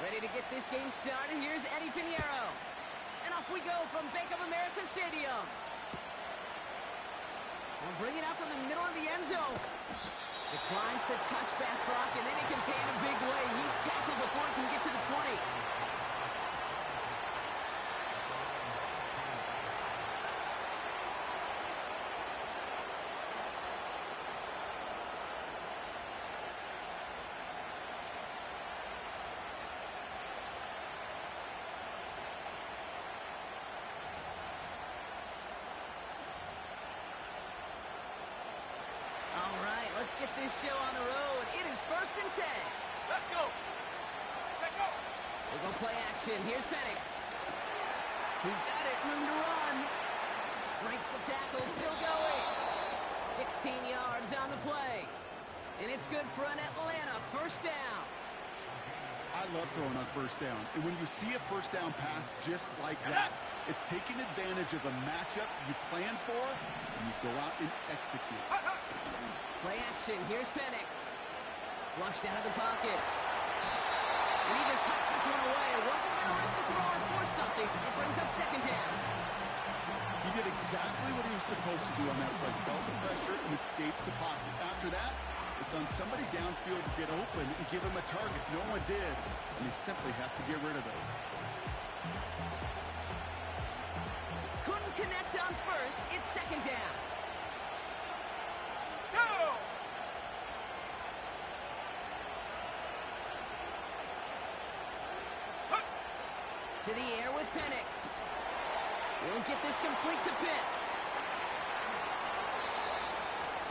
Ready to get this game started. Here's Eddie Pinheiro. And off we go from Bank of America Stadium. We'll bring it out from the middle of the end zone. Declines the touchback block, and they make him pay in a big way. He's tackled before he can get to the 20. Let's get this show on the road. It is 1st and 10. Let's go. Check go. We'll go play action. Here's Penix. He's got it. Room to run. Breaks the tackle. Still going. 16 yards on the play. And it's good for an Atlanta 1st down. I love throwing on 1st down. And when you see a 1st down pass just like that, it's taking advantage of a matchup you plan for, and you go out and execute. Play action. Here's Penix. Flushed out of the pocket. And he just hucks this one away. Wasn't going to risk a throw or force something. It brings up 2nd down. He did exactly what he was supposed to do on that play. Felt the pressure and escapes the pocket. After that, it's on somebody downfield to get open and give him a target. No one did, and he simply has to get rid of it. Couldn't connect on 1st. It's 2nd down. Go! To the air with Penix. Won't get this complete to Pitts.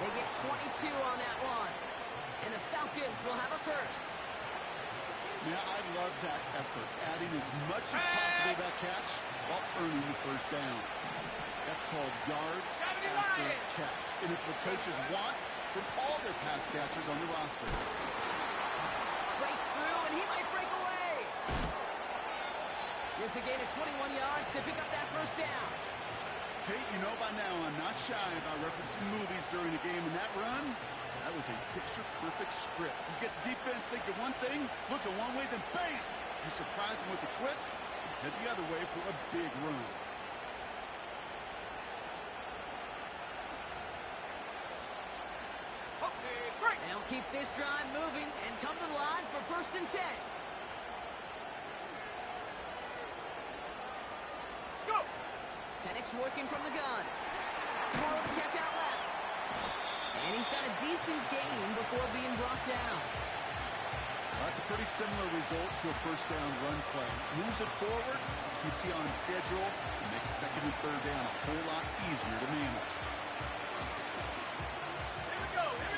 They get 22 on that one. And the Falcons will have a 1st. Yeah, I love that effort. Adding as much as possible to that catch while earning the 1st down. That's called yards after catch. And it's what coaches want from all their pass catchers on the roster. Breaks through, and he might break away. It's a gain of 21 yards to pick up that 1st down. Hey, you know by now I'm not shy about referencing movies during a game, and that run, that was a picture-perfect script. You get the defense thinking one thing, looking one way, then bam! You surprise them with a twist, head the other way for a big run. They'll keep this drive moving and come to the line for 1st and 10. Go! Penix working from the gun. That's more of the catch out left. And he's got a decent gain before being brought down. That's a pretty similar result to a 1st down run play. Moves it forward, keeps you on schedule, and makes 2nd and 3rd down a whole lot easier to manage.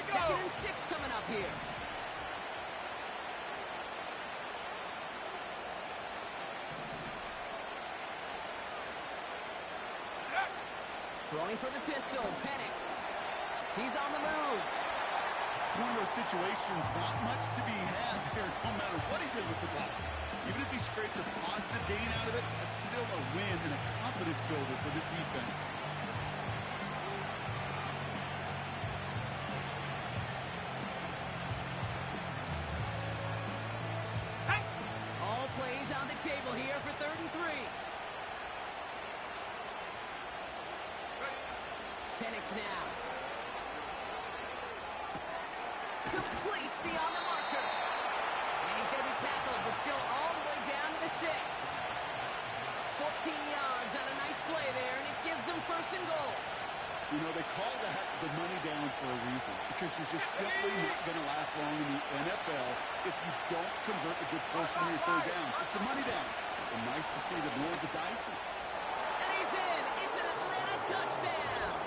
2nd and 6 coming up here. Throwing for the pistol, Penix. He's on the move. It's one of those situations, not much to be had there, no matter what he did with the ball. Even if he scraped a positive gain out of it, that's still a win and a confidence builder for this defense. All plays on the table here for 3rd and 3. Penix now. Complete beyond the marker. And he's going to be tackled, but still all the way down to the 6. 14 yards on a nice play there, and it gives them 1st and goal. You know, they call that the money down for a reason, because you're just simply not going to last long in the NFL if you don't convert a good portion of your 3rd downs. It's the money down. And nice to see them roll the dice. And he's in. It's an Atlanta touchdown.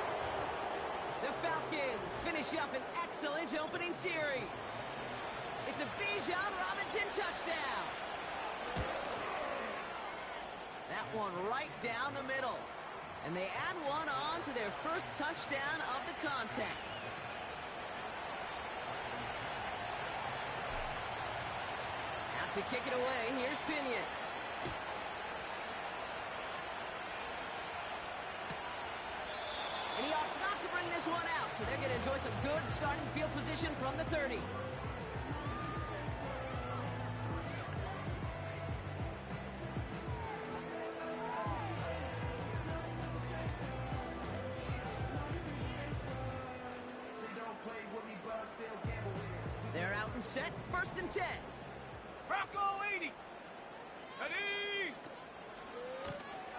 The Falcons finish up an excellent opening series. It's a Bijan Robinson touchdown. That one right down the middle. And they add one on to their 1st touchdown of the contest. Out to kick it away, here's Pinion. And he opts not to bring this one out, so they're going to enjoy some good starting field position from the 30. and set, 1st and 10. Bronco 80. Ready.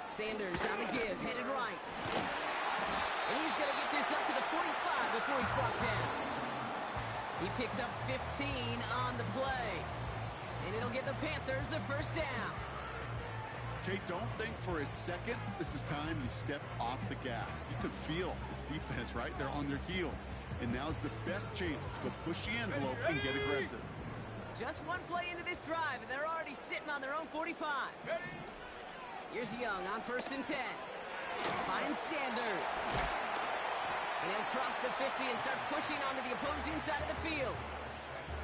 Sanders on the give, headed right. And he's going to get this up to the 45 before he's brought down. He picks up 15 on the play. And it'll get the Panthers a 1st down. Okay, don't think for a second this is time you step off the gas. You could feel this defense right there on their heels. And now's the best chance to go push the envelope and get aggressive. Just one play into this drive, and they're already sitting on their own 45. Ready. Here's Young on 1st and 10. Finds Sanders. And he'll cross the 50 and start pushing onto the opposing side of the field.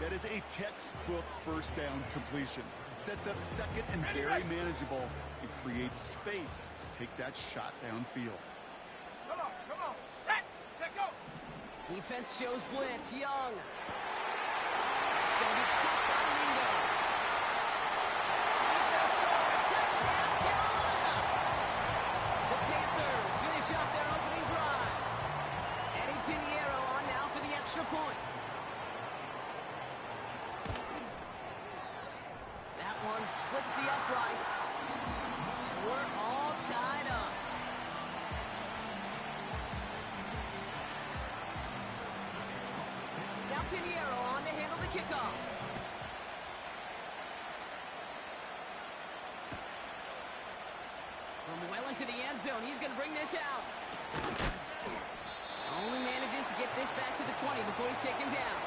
That is a textbook 1st down completion. Sets up 2nd and very manageable. It creates space to take that shot downfield. Come on. Set. Check go. Defense shows blitz. Young. It's going to be caught by Mingo. And he's going to score. Touchdown, Carolina. The Panthers finish off their opening drive. Eddie Pinheiro on now for the extra point. That one splits the uprights. And we're all tied up. Now Pinheiro on to handle the kickoff. From well into the end zone, he's going to bring this out. Only manages to get this back to the 20 before he's taken down.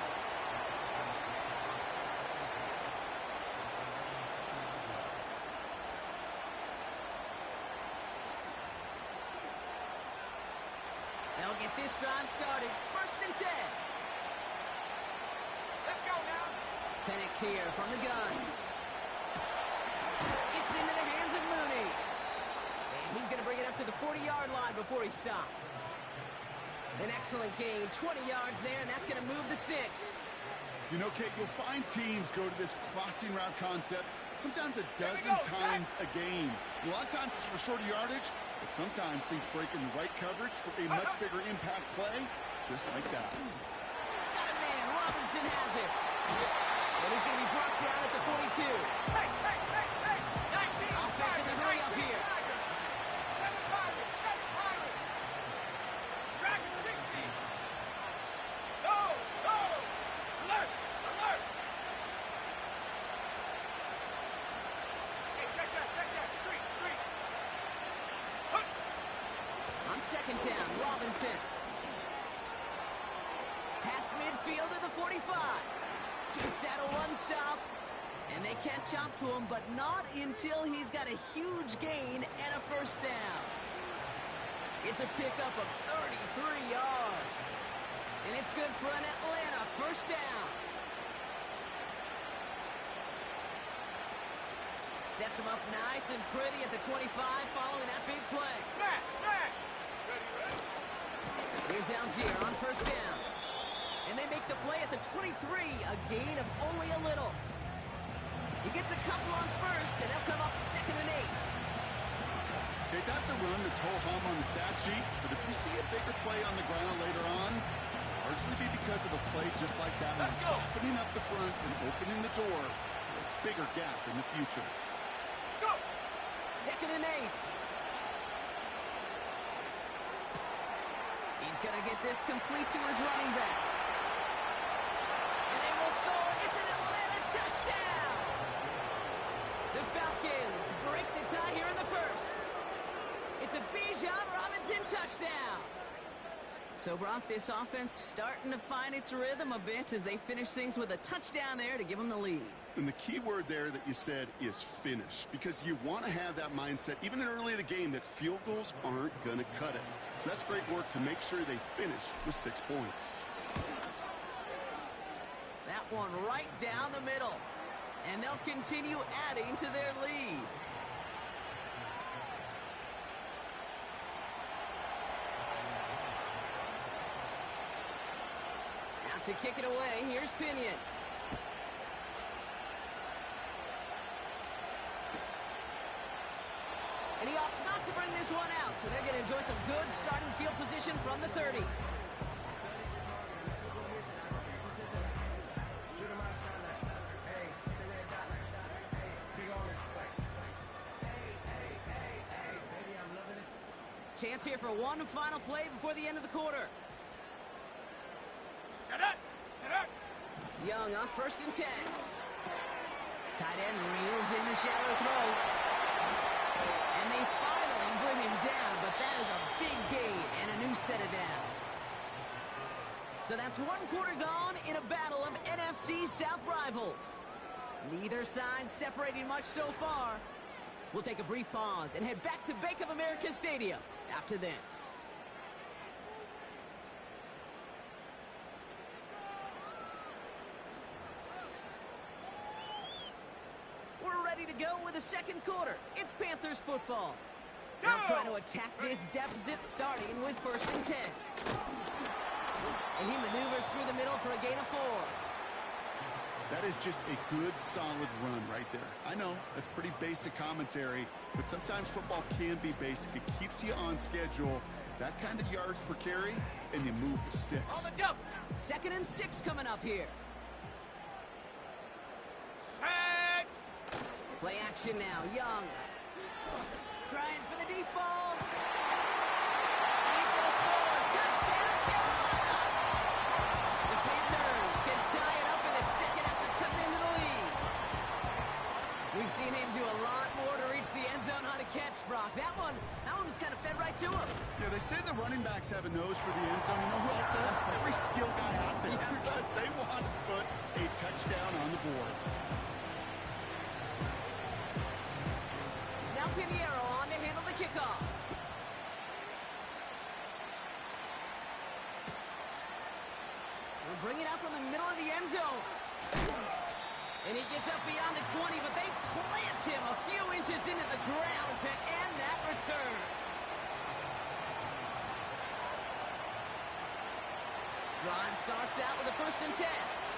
They'll get this drive started. 1st and 10. Let's go now. Penix here from the gun. It's into the hands of Mooney. And he's going to bring it up to the 40-yard line before he stopped. An excellent gain, 20 yards there, and that's going to move the sticks. You know, Kate, you'll find teams go to this crossing route concept sometimes a dozen times a game. A lot of times it's for shorter yardage, but sometimes things break in the right coverage for a much bigger impact play, just like that. Got a man, Robinson has it. And he's going to be brought down at the 42. Hey. 19. Offense in the hurry up here. 7 Pirates. Dragon 60. Go. Alert. Hey, check that. Street. On 2nd down, Robinson. Past midfield to the 45. Takes out a run stop. And they can't chop to him, but not until he's got a huge gain and a 1st down. It's a pickup of 33 yards. And it's good for an Atlanta 1st down. Sets him up nice and pretty at the 25 following that big play. Smash. Ready. Here's Algier on 1st down. And they make the play at the 23, a gain of only a little. He gets a couple on 1st, and they'll come up 2nd and 8. Okay, that's a run that's ho-hum on the stat sheet, but if you see a bigger play on the ground later on, it'll largely be because of a play just like that one, softening up the front and opening the door for a bigger gap in the future. Go. 2nd and 8. He's going to get this complete to his running back. And they will score. It's an Atlanta touchdown. The Falcons break the tie here in the 1st. It's a Bijan Robinson touchdown. So, Brock, this offense starting to find its rhythm a bit as they finish things with a touchdown there to give them the lead. And the key word there that you said is finish, because you want to have that mindset, even early in the game, that field goals aren't going to cut it. So that's great work to make sure they finish with 6 points. That one right down the middle. And they'll continue adding to their lead. Now to kick it away, here's Pinion. And he opts not to bring this one out, so they're going to enjoy some good starting field position from the 30. Chance here for one final play before the end of the quarter. Set up. Set up. Young on 1st and 10. Tight end reels in the shallow throw. And they finally bring him down, but that is a big gain and a new set of downs. So that's one quarter gone in a battle of NFC South rivals. Neither side separating much so far. We'll take a brief pause and head back to Bank of America Stadium after this. We're ready to go with the second quarter. It's Panthers football. Now trying to attack this deficit, starting with 1st and 10. And he maneuvers through the middle for a gain of 4. That is just a good, solid run right there. I know, that's pretty basic commentary, but sometimes football can be basic. It keeps you on schedule. That kind of yards per carry, and you move the sticks. On the double. 2nd and 6 coming up here. Set. Play action now. Young. Trying for the deep ball. And he's going to score. Touchdown, Carolina. The Panthers can tie it up in the second after cutting into the lead. We've seen him do a lot more to reach the end zone on a catch, Brock. That one was kind of fed right to him. Yeah, they say the running backs have a nose for the end zone. You know who else does? Every skill guy out there. Yeah. Because they want to put a touchdown on the board. Now Pinheiro on to handle the kickoff. We'll bring it out from the middle of the end zone. And he gets up beyond the 20, but they plant him a few inches into the ground to end that return. Drive starts out with a 1st and 10.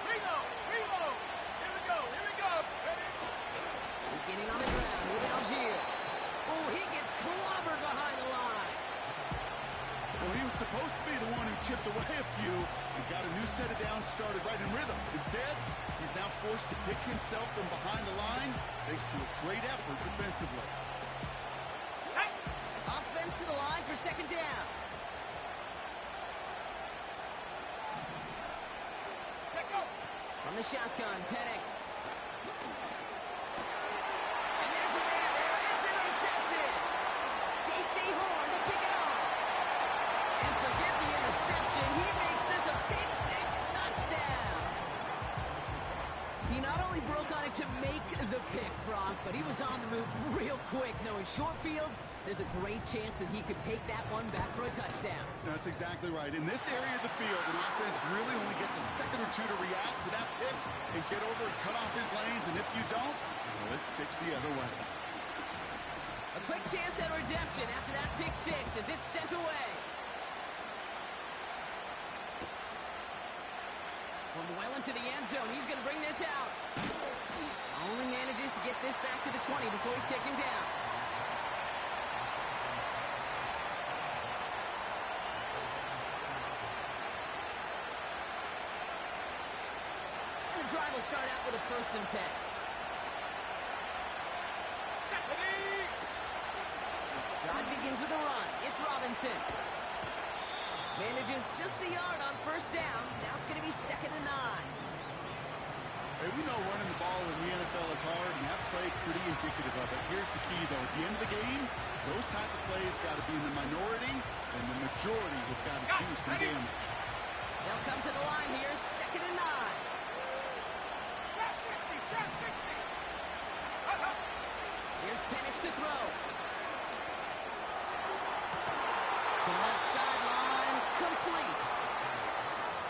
Reload. Reload. Here we go. Here we go. Ready? Beginning on the ground with Algier. Oh, he gets clobbered behind the line. Well, he was supposed to be the one who chipped away a few and got a new set of downs started right in rhythm. Instead, he's now forced to pick himself from behind the line thanks to a great effort defensively. Set. Offense to the line for 2nd down. Check go. From the shotgun, Penix. And there's a man there. It's intercepted. J.C. Horn to pick it off. And forget the interception. He makes this a pick-6 touchdown. He not only broke on it to make the pick, Brock, but he was on the move real quick. Knowing short fields, there's a great chance that he could take that one back for a touchdown. That's exactly right. In this area of the field, an offense really only gets a second or two to react to that pick and get over and cut off his lanes. And if you don't, well, it's 6 the other way. A quick chance at redemption after that pick-6 as it's sent away. From well into the end zone, he's going to bring this out. Only manages to get this back to the 20 before he's taken down. And the drive will start out with a 1st and 10. Drive begins with a run. It's Robinson. Manages just a yard on 1st down. Now it's going to be 2nd and 9. Hey, we know running the ball in the NFL is hard, and that play pretty indicative of it. Here's the key, though. At the end of the game, those type of plays got to be in the minority, and the majority have got to do some damage. They'll come to the line here, 2nd and 9. Trap 60. Trap 60. Here's Penix to throw. To left sideline, complete.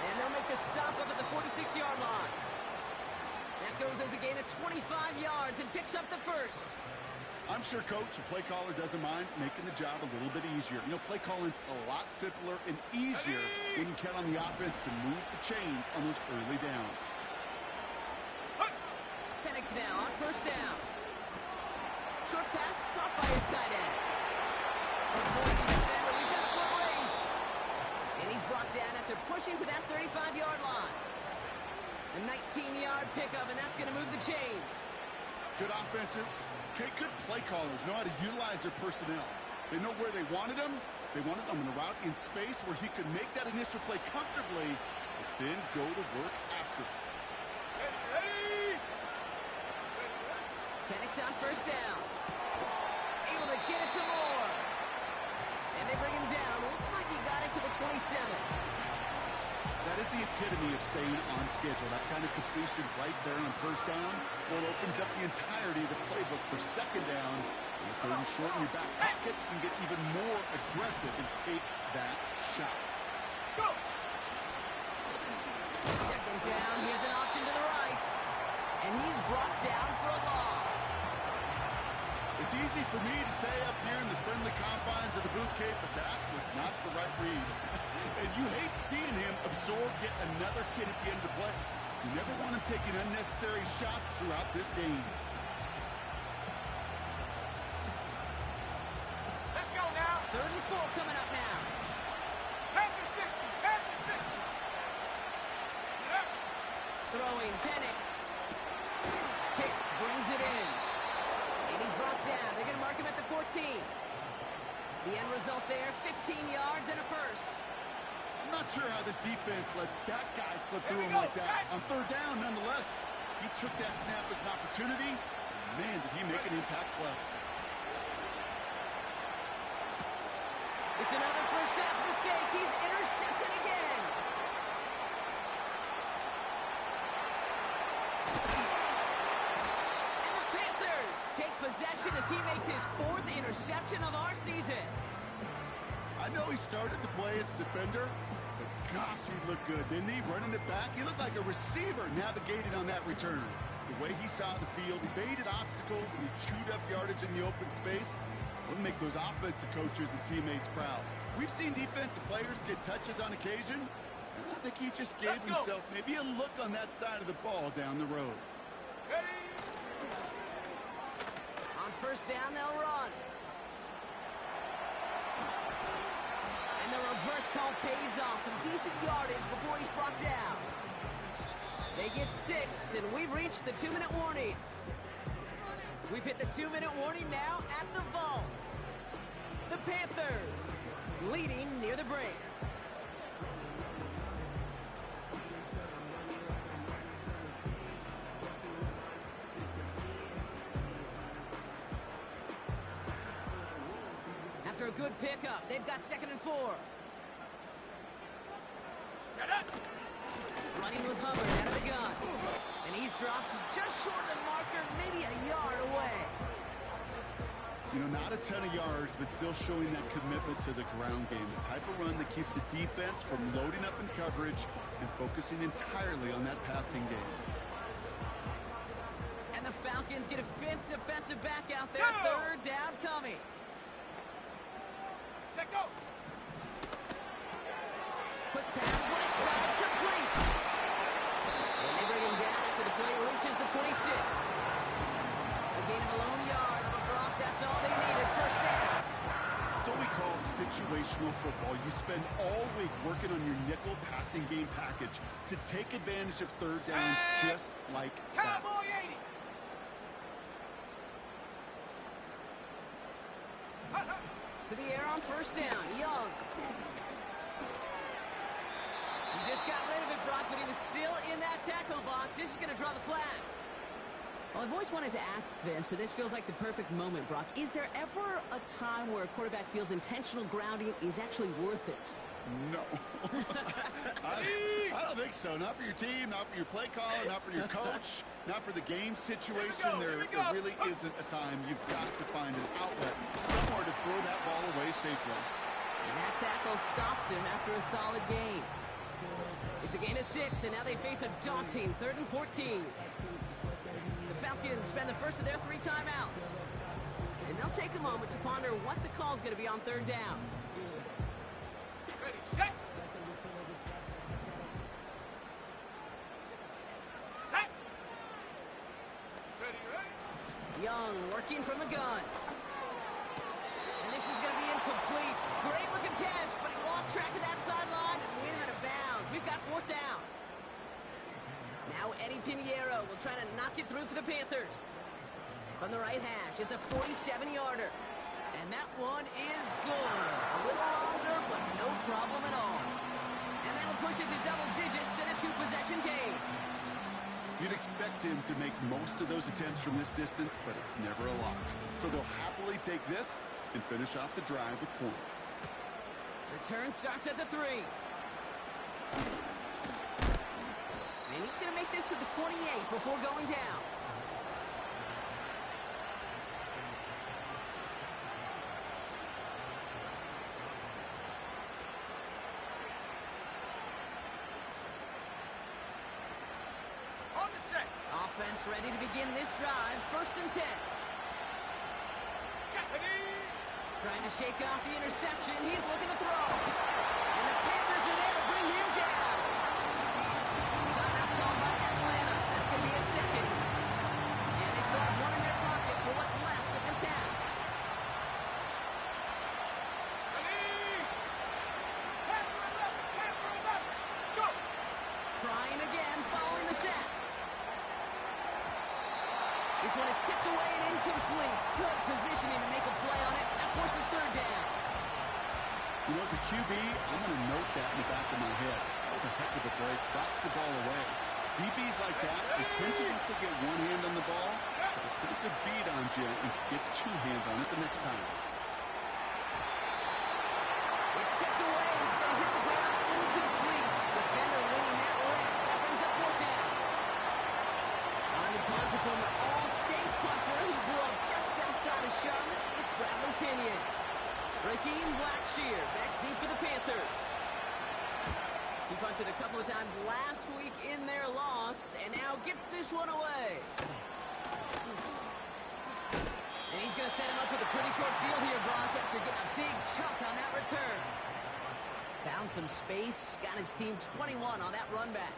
And they'll make the stop up at the 46-yard line. That goes as a gain of 25 yards and picks up the 1st. I'm sure, Coach, the play caller doesn't mind making the job a little bit easier. You know, play calling's a lot simpler and easier when you count on the offense to move the chains on those early downs. Penix now on 1st down. Short pass caught by his tight end. Avoids the defender. We've got a foot race. And he's brought down after pushing to that 35-yard line. A 19-yard pickup, and that's going to move the chains. Good offenses, okay, good play callers know how to utilize their personnel. They know where they wanted them, They wanted him on a route in space where he could make that initial play comfortably, but then go to work after. Ready? Penix on first down. Able to get it to Moore. And they bring him down. Looks like he got it to the 27. That is the epitome of staying on schedule. That kind of completion right there on first down, well, opens up the entirety of the playbook for second down. And the third and short in your back pocket, you can get even more aggressive and take that shot. Go! Second down. Here's an option to the right. And he's brought down for a loss. It's easy for me to say up here in the friendly confines of the boot cave, but that was not the right read. And you hate seeing him absorb yet another hit at the end of the play. You never want him taking unnecessary shots throughout this game. Let's go now. 3rd and 4 coming up now. Panther 60. Panther 60. Yeah. Throwing Penix. Pitts brings it in. And he's brought down. They're going to mark him at the 14. The end result there, 15 yards and a first. I'm not sure how this defense let that guy slip through him like that. On third down, nonetheless, he took that snap as an opportunity. Man, did he make an impact play. It's another first half mistake. He's intercepted again. And the Panthers take possession as he makes his 4th interception of our season. I know he started to play as a defender, but gosh, he looked good, didn't he? Running it back, he looked like a receiver navigating on that return. The way he saw the field, he baited obstacles, and he chewed up yardage in the open space. It'll make those offensive coaches and teammates proud. We've seen defensive players get touches on occasion, and I think he just gave himself maybe a look on that side of the ball down the road. Ready? On first down, they'll run. And the reverse call pays off. Some decent yardage before he's brought down. They get 6, and we've reached the 2-minute warning. We've hit the 2-minute warning now at the vault. The Panthers leading near the break. After a good pickup, they've got 2nd and 4. Set up. Running with Hubbard out of the gun. And he's dropped just short of the marker, maybe a yard away. You know, not a ton of yards, but still showing that commitment to the ground game. The type of run that keeps the defense from loading up in coverage and focusing entirely on that passing game. And the Falcons get a 5th defensive back out there. Go! 3rd down coming. Check go. Quick pass, right side, complete. And they bring him down after the play reaches the 26. A gain of a lone yard, but Brock, that's all they needed. First down. That's what we call situational football. You spend all week working on your nickel passing game package to take advantage of third downs just like that. Cowboy 80. To the air on first down, Young. He just got rid of it, Brock, but he was still in that tackle box. This is going to draw the flag. Well, I've always wanted to ask this, and this feels like the perfect moment, Brock. Is there ever a time where a quarterback feels intentional grounding is actually worth it? No. I don't think so. Not for your team, not for your play caller, not for your coach, not for the game situation. There really isn't a time. You've got to find an outlet, somewhere to throw that ball away safely. And that tackle stops him after a solid gain. It's a gain of 6, and now they face a daunting 3rd and 14. The Falcons spend the first of their 3 timeouts. And they'll take a moment to ponder what the call is going to be on 3rd down. Ready, set. Set. Ready, ready. Young working from the gun. And this is going to be incomplete. Great looking catch, but he lost track of that sideline and went out of bounds. We've got 4th down. Now Eddie Pinheiro will try to knock it through for the Panthers. From the right hash, it's a 47-yarder. And that one is good. A little longer, but no problem at all. And that'll push it to double digits in a two-possession game. You'd expect him to make most of those attempts from this distance, but it's never a lock. So they'll happily take this and finish off the drive with points. Return starts at the 3. And he's going to make this to the 28 before going down. On the set. Offense ready to begin this drive. 1st and 10. Trying to shake off the interception. He's looking to throw. And the Panthers are there to bring him down. Timeout called by Atlanta. That's going to be at 2nd. And they still have one in their pocket for what's left of this half. Go. Trying again, following the sack. This one is tipped away and incomplete. Good positioning to make a play on it. That forces 3rd down. You know, as a QB, I'm going to note that in the back of my head. That was a heck of a break. Backs the ball away. DBs like that, they tend to just get one hand on the ball, but a pretty good beat on you and get 2 hands on it the next time. It's tipped away and it's going to hit the ground incomplete. Defender winning that rip. That brings up 4th down. On the punter from an all-state punter who grew up just outside of Charlotte, it's Bradley Pinion. Raheem Blackshear back deep for the Panthers. He punted a couple of times last week in their loss, and now gets this one away. And he's going to set him up with a pretty short field here, Brock, after getting a big chunk on that return. Found some space, got his team 21 on that run back.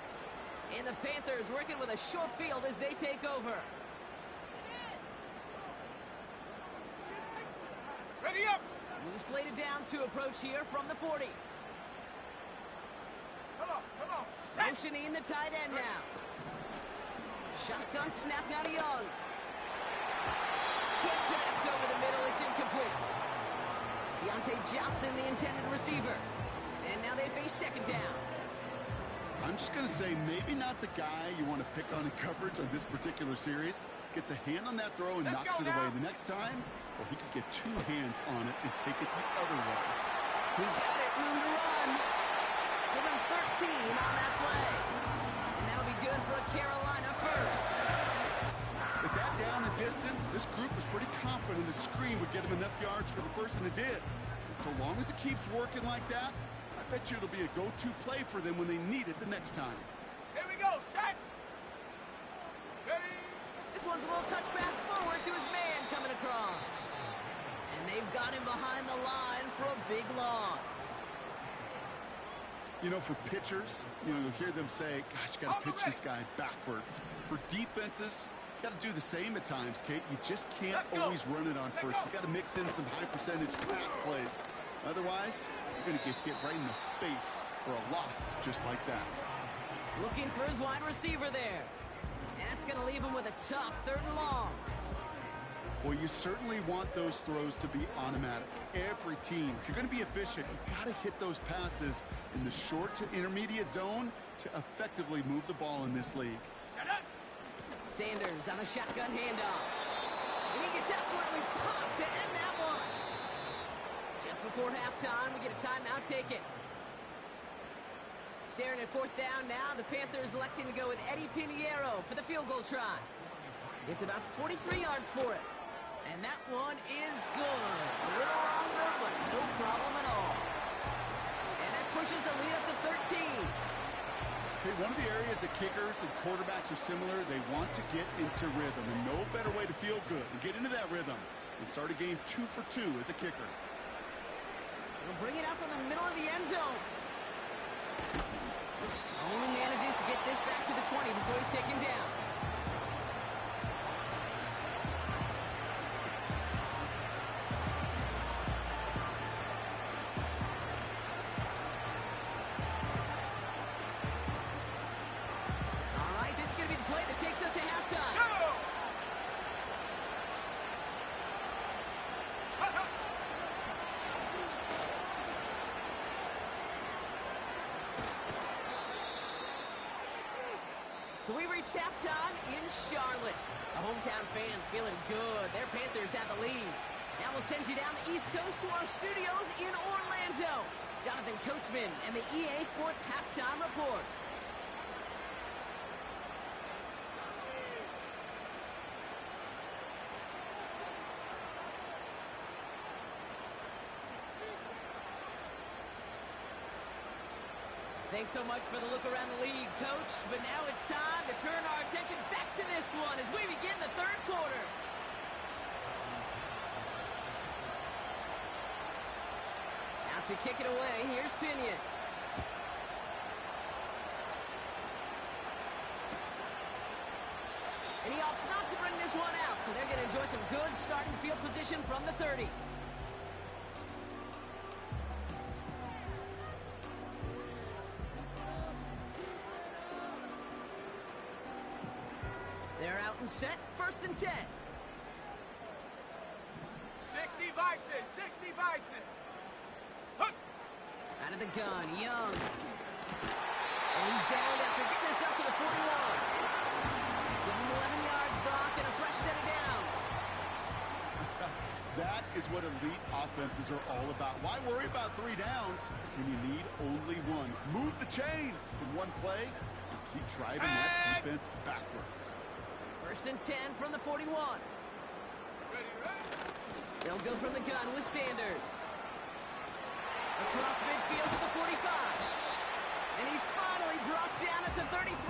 And the Panthers working with a short field as they take over. Ready up. New slated downs to approach here from the 40. Come on. Set. Motioning the tight end now. Shotgun snap now to Young. Can't connect over the middle. It's incomplete. Deontay Johnson, the intended receiver. And now they face 2nd down. I'm just going to say maybe not the guy you want to pick on in coverage on this particular series. Gets a hand on that throw and Let's knocks go it away. now. The next time, well, he could get 2 hands on it and take it the other way. He's got it. Room to run. Give him 13 on that play. And that'll be good for a Carolina first. With that down and distance, this group was pretty confident the screen would get him enough yards for the first, and it did. And so long as it keeps working like that, I bet you it'll be a go-to play for them when they need it the next time. Here we go. Set. Ready. This one's a little touch pass forward to his man coming across. And they've got him behind the line for a big loss. You know, for pitchers, you'll hear them say, gosh, you got to pitch this guy backwards. For defenses, you got to do the same at times, Kate. You just can't always run it on first. You got to mix in some high percentage pass plays. Otherwise, you're going to get hit right in the face for a loss just like that. Looking for his wide receiver there. And that's going to leave him with a tough 3rd and long. Well, you certainly want those throws to be automatic. Every team, if you're going to be efficient, you've got to hit those passes in the short to intermediate zone to effectively move the ball in this league. Set up. Sanders on the shotgun handoff. And he gets absolutely popped to end that one. Just before halftime, we get a timeout taken. Staring at 4th down now, the Panthers electing to go with Eddie Pinheiro for the field goal try. It's about 43 yards for it. And that one is good. A little longer, but no problem at all. And that pushes the lead up to 13. Okay, one of the areas that kickers and quarterbacks are similar, they want to get into rhythm. And no better way to feel good and get into that rhythm and start a game 2 for 2 as a kicker. He'll bring it out from the middle of the end zone. Only manages to get this back to the 20 before he's taken down. We reached halftime in Charlotte. The hometown fans feeling good. Their Panthers have the lead. Now we'll send you down the East Coast to our studios in Orlando. Jonathan Coachman and the EA Sports Halftime Report. Thanks so much for the look around the league, Coach. But now it's time to turn our attention back to this one as we begin the third quarter. Out to kick it away, here's Pinion. And he opts not to bring this one out, so they're going to enjoy some good starting field position from the 30. They're out and set, 1st and 10. 60 Bison, 60 Bison. Hook. Out of the gun, Young. And he's down after getting this up to the 41. Give him 11 yards, Brock, and a fresh set of downs. That is what elite offenses are all about. Why worry about 3 downs when you need only 1? Move the chains in one play and keep driving that defense backwards. 1st and 10 from the 41. Ready, ready. They'll go from the gun with Sanders. Across midfield to the 45. And he's finally brought down at the 33.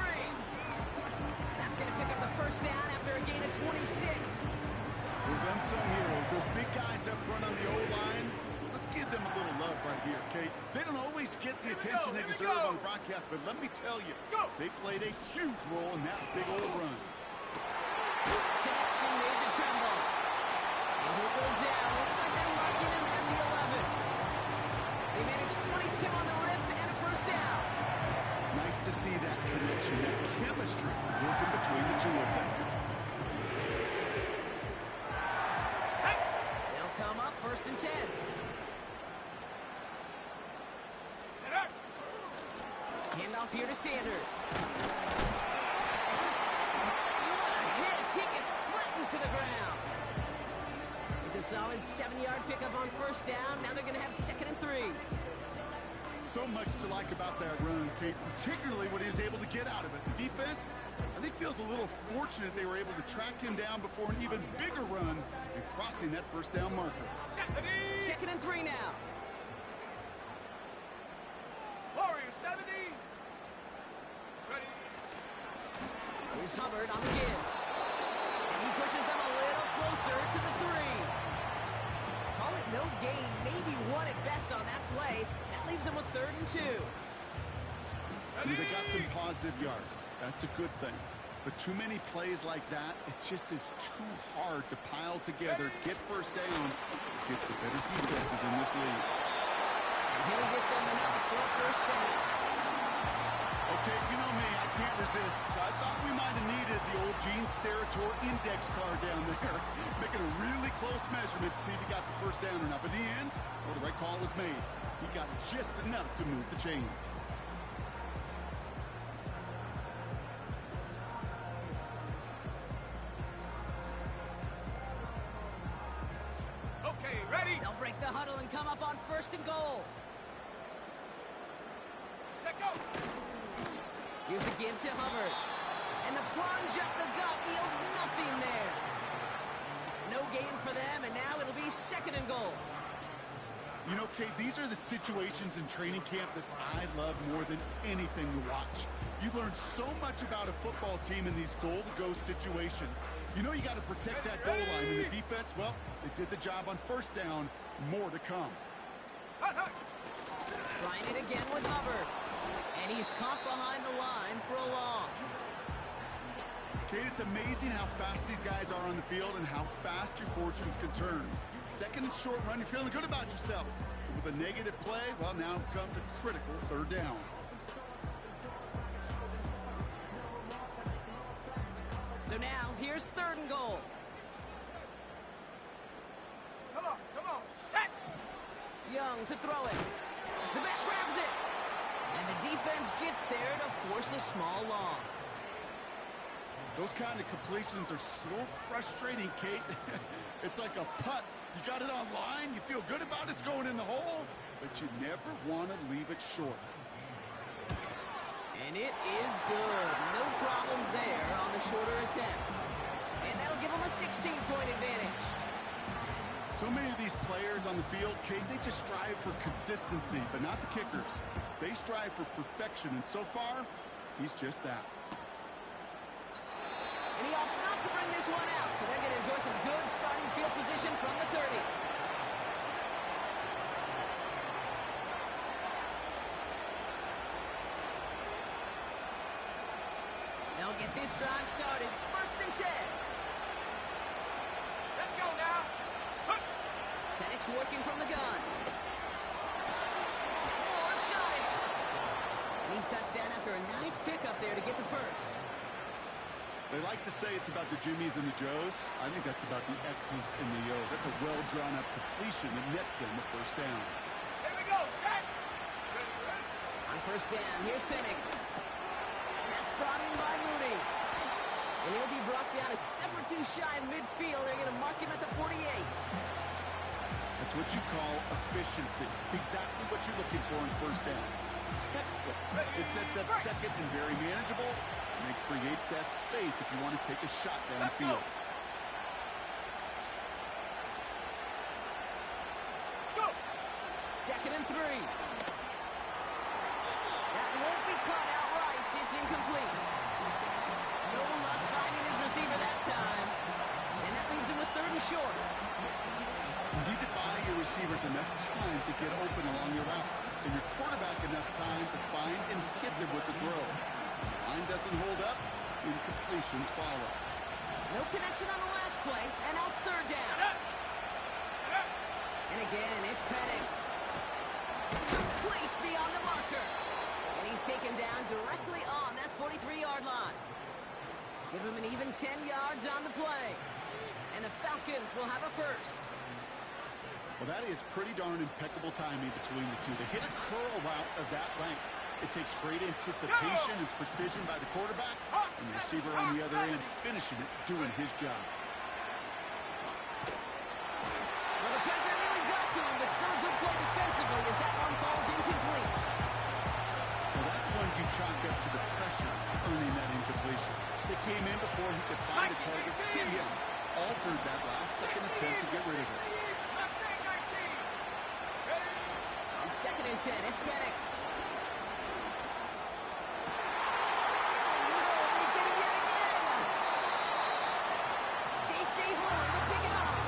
That's going to pick up the 1st down after a gain of 26. Those unsung heroes, those big guys up front on the O-line, let's give them a little love right here, okay? They don't always get the attention they deserve on broadcast, but let me tell you, they played a huge role in that big old run. Connection made to Tremble. And he'll go down. Looks like they're marking him at the 11. They managed 22 on the rip and a 1st down. Nice to see that connection, that chemistry working between the two of them. They'll come up 1st and 10. Handoff here to Sanders. He gets flattened to the ground. It's a solid 7-yard pickup on 1st down. Now they're going to have 2nd and 3. So much to like about that run, Kate, particularly what he was able to get out of it. The defense, I think, feels a little fortunate they were able to track him down before an even bigger run and crossing that 1st down marker. 2nd and 3 now. Warrior 70. Ready. Here's Hubbard on the give. He pushes them a little closer to the 3. Call it no gain, maybe 1 at best on that play. That leaves them with 3rd and 2. They got some positive yards. That's a good thing. But too many plays like that, it just is too hard to pile together, get 1st downs against the better defenses in this league. And he'll get them enough for a 1st down. Okay, you know me, I can't resist. I thought we might have needed the old Gene Steratore index card down there. Making a really close measurement to see if he got the 1st down or not. But in the end, well, the right call was made. He got just enough to move the chains. Okay, ready. They'll break the huddle and come up on 1st and goal. Check out. Here's a give to Hubbard. And the plunge up the gut yields nothing there. No gain for them, and now it'll be 2nd and goal. You know, Kate, these are the situations in training camp that I love more than anything to watch. You learn so much about a football team in these goal-to-go situations. You know you got to protect that goal line, and the defense, well, they did the job on 1st down. More to come. Trying it again with Hubbard. And he's caught behind the line for a loss. Kate, it's amazing how fast these guys are on the field and how fast your fortunes can turn. 2nd and short run, you're feeling good about yourself. With a negative play, well, now comes a critical 3rd down. So now, here's 3rd and goal. Come on, set. Young to throw it. The back grabs it. And the defense gets there to force a small loss. Those kind of completions are so frustrating, Kate. It's like a putt. You got it on line, you feel good about it's going in the hole, but you never want to leave it short. And it is good. No problems there on the shorter attempt. And that'll give them a 16-point advantage. So many of these players on the field, Kate, they just strive for consistency, but not the kickers. They strive for perfection, and so far, he's just that. And he opts not to bring this one out, so they're going to enjoy some good starting field position from the 30. They'll get this drive started. 1st and 10. Let's go now. Penix working from the gun. Moore's got it. And he's touched down after a nice pickup there to get the first. They like to say it's about the Jimmies and the Joes. I think that's about the X's and the O's. That's a well-drawn-up completion that nets them the first down. Here we go, set. On 1st down, here's Penix. That's brought in by Mooney. And he'll be brought down a step or two shy of midfield. They're going to mark him at the 48. That's what you call efficiency. Exactly what you're looking for in 1st down. Textbook. It sets up 2nd and very manageable, and it creates that space if you want to take a shot downfield. Go. 2nd and 3. That won't be caught outright. It's incomplete. No luck finding his receiver that time. And that leaves him with 3rd and short. You need to buy your receivers enough time to get open along your route, and your quarterback enough time to find and hit them with the throw. If the line doesn't hold up, incompletions follow. No connection on the last play, and now it's 3rd down. And again, it's Penix. Complete beyond the marker. And he's taken down directly on that 43-yard line. Give him an even 10 yards on the play. And the Falcons will have a first. Well, that is pretty darn impeccable timing between the two. To hit a curl route of that length, it takes great anticipation and precision by the quarterback, and the receiver on the other end finishing it, doing his job. Well, the pressure really got to him, but still a good play defensively as that one falls incomplete. Well, that's when you chalk up to the pressure earning that incompletion. They came in before he could find a target, hit him, altered that last-second attempt to get rid of it. On 2nd and 10, it's Penix. No, they get him yet again. J.C. Horn to pick it up.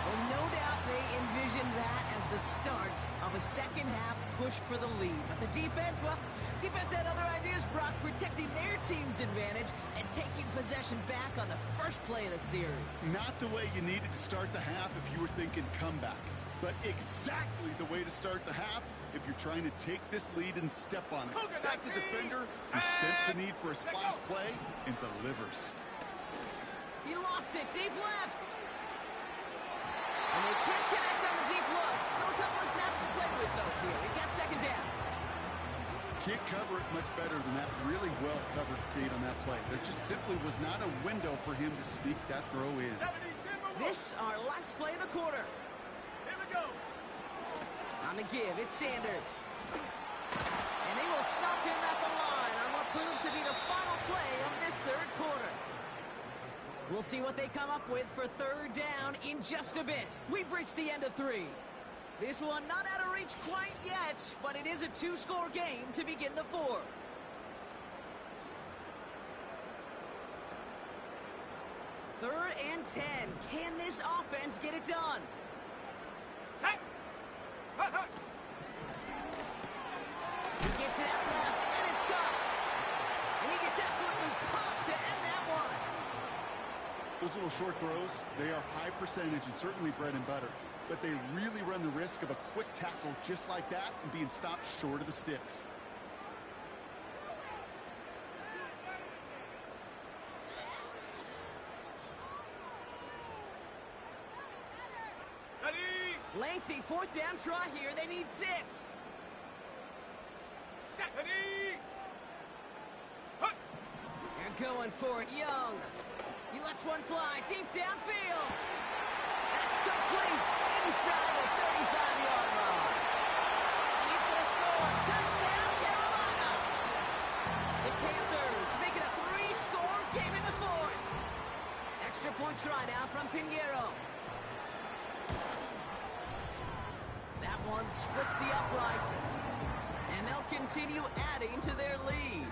Well, no doubt they envisioned that as the start of a second-half push for the lead. But the defense, well, defense had other ideas, Brock, protecting their team's advantage and taking possession back on the first play of the series. Not the way you needed to start the half if you were thinking comeback, but exactly the way to start the half if you're trying to take this lead and step on it. That's a defender who senses the need for a splash play and delivers. He lofts it deep left. And they can't connect on the deep look. Still a couple of snaps to play with, though, here. We got 2nd down. Can't cover it much better than that. Really well covered, Kate, on that play. There just simply was not a window for him to sneak that throw in. This, our last play of the quarter. Here we go. On the give, it's Sanders. And they will stop him at the line on what proves to be the final play of this 3rd quarter. We'll see what they come up with for 3rd down in just a bit. We've reached the end of 3. This one not out of reach quite yet, but it is a 2-score game to begin the 4th. Third and 10. Can this offense get it done? Set. He gets it out left, and it's caught. And he gets absolutely popped to end that one. Those little short throws, they are high percentage and certainly bread and butter. But they really run the risk of a quick tackle just like that and being stopped short of the sticks. Ready. Lengthy 4th down try here. They need 6. Set. Ready. And going for it, Young. He lets one fly deep downfield. That's complete inside the 35-yard line. And he's going to score. Touchdown, Carolina. The Panthers make it a 3-score game in the fourth. Extra point try now from Pinheiro. That one splits the uprights. And they'll continue adding to their lead.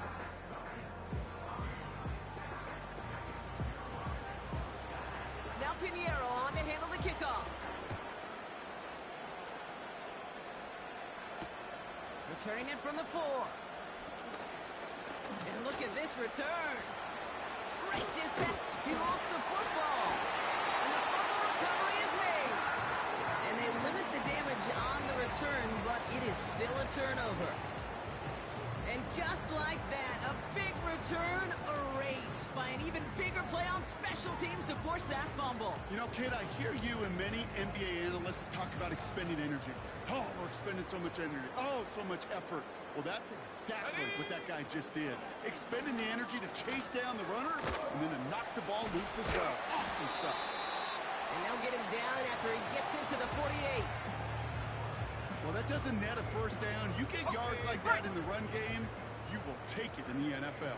Now Pinheiro on to handle the kickoff. Returning it from the 4. And look at this return. Races back. He lost the football. And the fumble recovery is made. And they limit the damage on the return, but it is still a turnover. And just like that, a big return erased by an even bigger play on special teams to force that fumble. You know, kid, I hear you and many NBA analysts talk about expending energy. Oh, we're expending so much energy. Oh, so much effort. Well, that's exactly what that guy just did. Expending the energy to chase down the runner and then to knock the ball loose as well. Awesome stuff. And they'll get him down after he gets into the 48. Well, that doesn't net a first down. You get yards like that in the run game, you will take it in the NFL.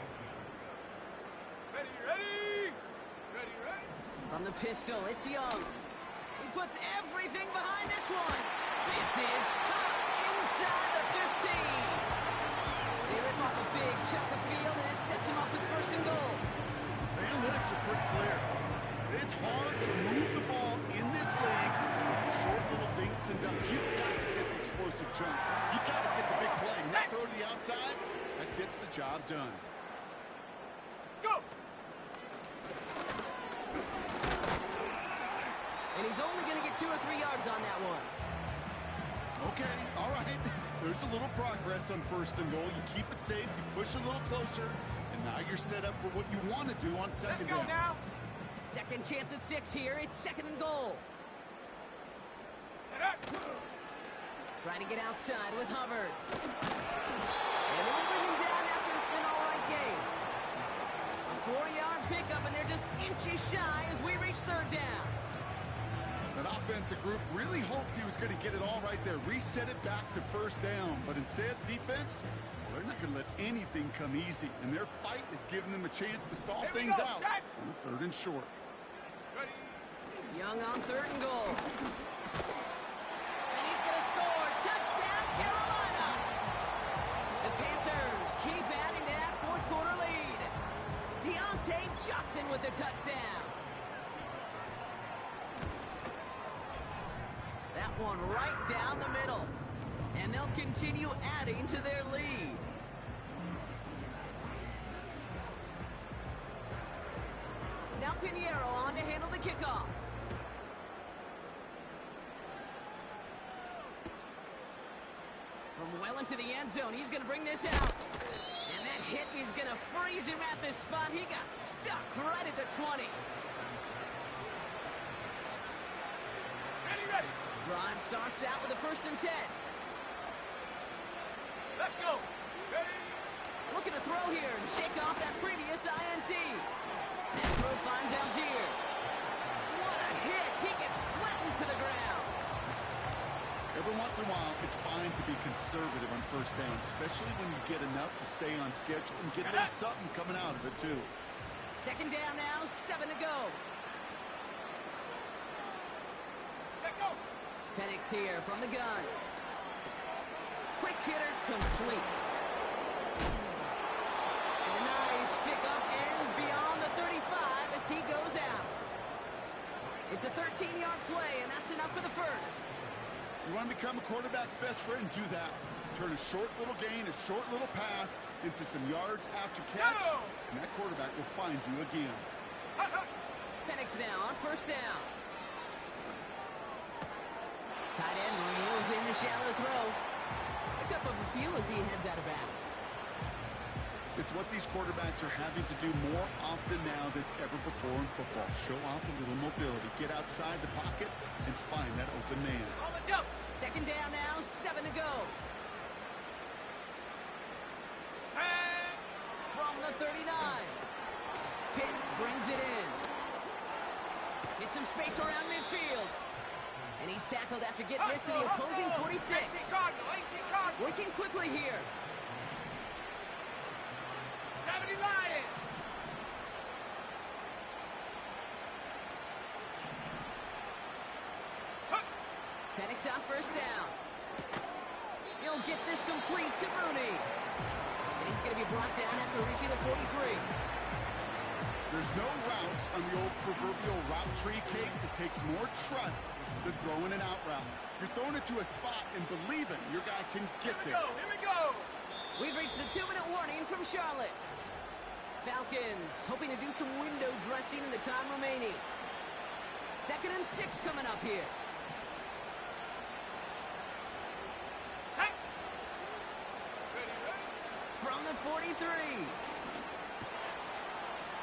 Ready, ready. Ready, ready. From the pistol, it's Young. He puts everything behind this one. This is caught inside the 15. They rip off a big chunk of field, and it sets him up with first and goal. The analytics are pretty clear. It's hard to move the ball in this league with short little dinks and dunks. You've got to get the explosive jump. You've got to get the big play. And that throw to the outside, that gets the job done. Go. And he's only going to get 2 or 3 yards on that one. Okay, all right. There's a little progress on first and goal. You keep it safe, you push a little closer, and now you're set up for what you want to do on second down. Let's go now. Second chance at 6 here. It's second and goal. Trying to get outside with Hubbard. And they'll bring him down after an all-right game. A 4-yard pickup, and they're just inches shy as we reach third down. That offensive group really hoped he was going to get it all right there, reset it back to first down. But instead, defense, well, they're not going to let anything come easy. And their fight is giving them a chance to stall things out on third and short. Ready. Young on third and goal. And he's going to score. Touchdown, Carolina! The Panthers keep adding to that fourth-quarter lead. Deontay Johnson with the touchdown. That one right down the middle. And they'll continue adding to their lead. Now Pinheiro on to handle the kickoff. From well into the end zone, he's going to bring this out. And that hit is going to freeze him at this spot. He got stuck right at the 20. Ready, ready. Drive starts out with a 1st and 10. Let's go. Ready. Looking to throw here and shake off that previous INT. That throw finds Algier. What a hit. He gets flattened to the ground. Every once in a while, it's fine to be conservative on first down, especially when you get enough to stay on schedule and get a little something coming out of it, too. Second down now, 7 to go. Check go. Penix here from the gun. Quick hitter complete. And the nice pickup ends beyond the 35 as he goes out. It's a 13-yard play, and that's enough for the first. You want to become a quarterback's best friend, do that. Turn a short little gain, a short little pass into some yards after catch, and that quarterback will find you again. Penix now on first down. Tight end reels in the shallow throw. Pick up a few as he heads out of bounds. It's what these quarterbacks are having to do more often now than ever before in football. Show off a little mobility, get outside the pocket, and find that open man. On the jump. Second down now, 7 to go. Set. From the 39. Pitts brings it in. Hits some space around midfield. And he's tackled after getting this to the opposing 46. Working quickly here. 70 Lion. Penix out first down. He'll get this complete to Mooney. And he's going to be brought down after reaching the 43. There's no routes on the old proverbial route tree, Kate. It takes more trust than throwing an out route. You're throwing it to a spot and believing your guy can get there. Here we go. We've reached the 2-minute warning from Charlotte. Falcons hoping to do some window dressing in the time remaining. 2nd and 6 coming up here. Set. Ready. From the 43.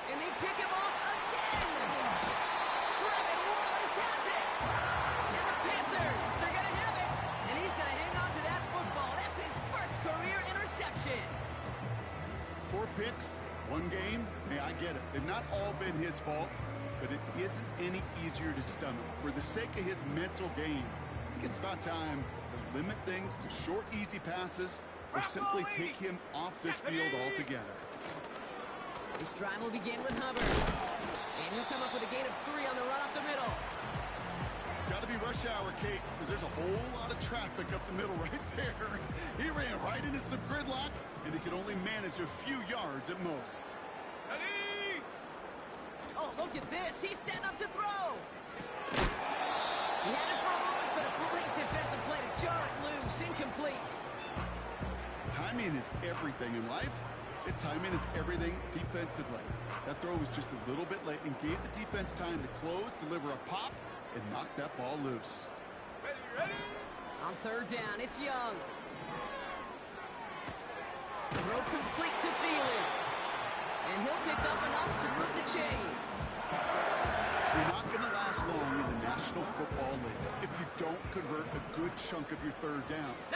And they pick him off again. Trevin Wallace has it. And the Panthers are going to have it. And he's going to hang on to that football. That's his first career interception. 4 picks, 1 game. Hey, I get it. They've not all been his fault, but it isn't any easier to stomach. For the sake of his mental game, I think it's about time to limit things to short, easy passes or simply take him off this field altogether. This drive will begin with Hubbard. And he'll come up with a gain of 3 on the run up the middle. Got to be rush hour, Kate, because there's a whole lot of traffic up the middle right there. He ran right into some gridlock, and he could only manage a few yards at most. Ready. Oh, look at this. He's setting up to throw. He had it for a moment, but a great defensive play to jar it loose. Incomplete. Timing is everything in life. And timing is everything defensively. That throw was just a little bit late and gave the defense time to close, deliver a pop, and knock that ball loose. Ready. On 3rd down, it's Young. Throw complete to Thielen. And he'll pick up enough to move the chains. You're not going to last long in the National Football League if you don't convert a good chunk of your 3rd downs.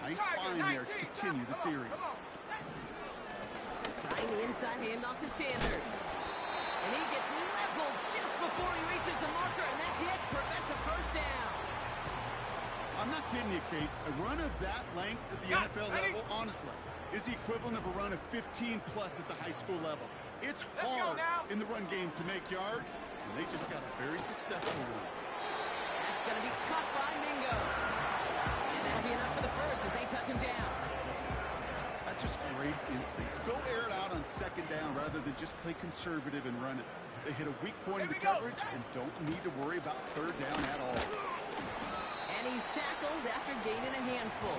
Nice find there to continue the series. Trying the inside handoff to Sanders. And he gets leveled just before he reaches the marker, and that hit prevents a first down. I'm not kidding you, Kate. A run of that length at the NFL level, honestly, is the equivalent of a run of 15-plus at the high school level. It's hard in the run game to make yards, and they just got a very successful one. That's going to be caught by Mingo. And that'll be enough for the first as they touch him down. That's just great instincts. Go air it out on 2nd down rather than just play conservative and run it. They hit a weak point in the coverage and don't need to worry about 3rd down at all. And he's tackled after gaining a handful.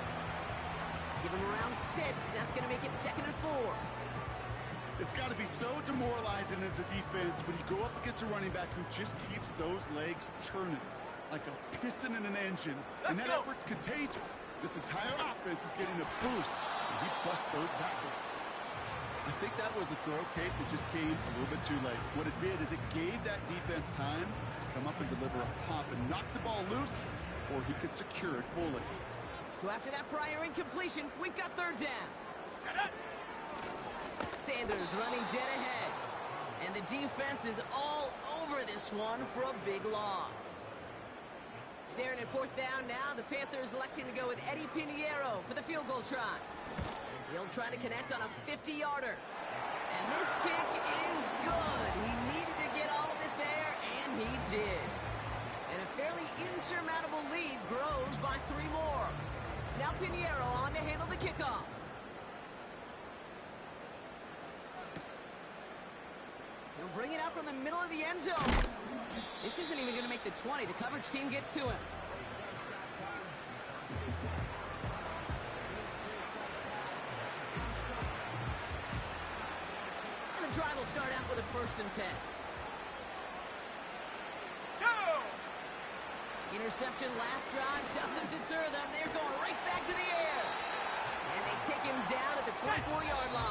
Give him around 6. That's going to make it 2nd and 4. It's got to be so demoralizing as a defense when you go up against a running back who just keeps those legs churning like a piston in an engine. And that effort's contagious. This entire offense is getting a boost. He busts those tackles. I think that was a throw, Kate, that just came a little bit too late. What it did is it gave that defense time to come up and deliver a pop and knock the ball loose before he could secure it fully. So after that prior incompletion, we've got 3rd down. Sanders running dead ahead. And the defense is all over this one for a big loss. Staring at 4th down now, the Panthers electing to go with Eddie Pinheiro for the field goal try. He'll try to connect on a 50-yarder. And this kick is good. He needed to get all of it there, and he did. And a fairly insurmountable lead grows by 3 more. Now Pinheiro on to handle the kickoff. He'll bring it out from the middle of the end zone. This isn't even going to make the 20. The coverage team gets to him. And the drive will start out with a 1st and 10. Go! Interception last drive doesn't deter them. They're going right back to the air. And they take him down at the 24-yard line.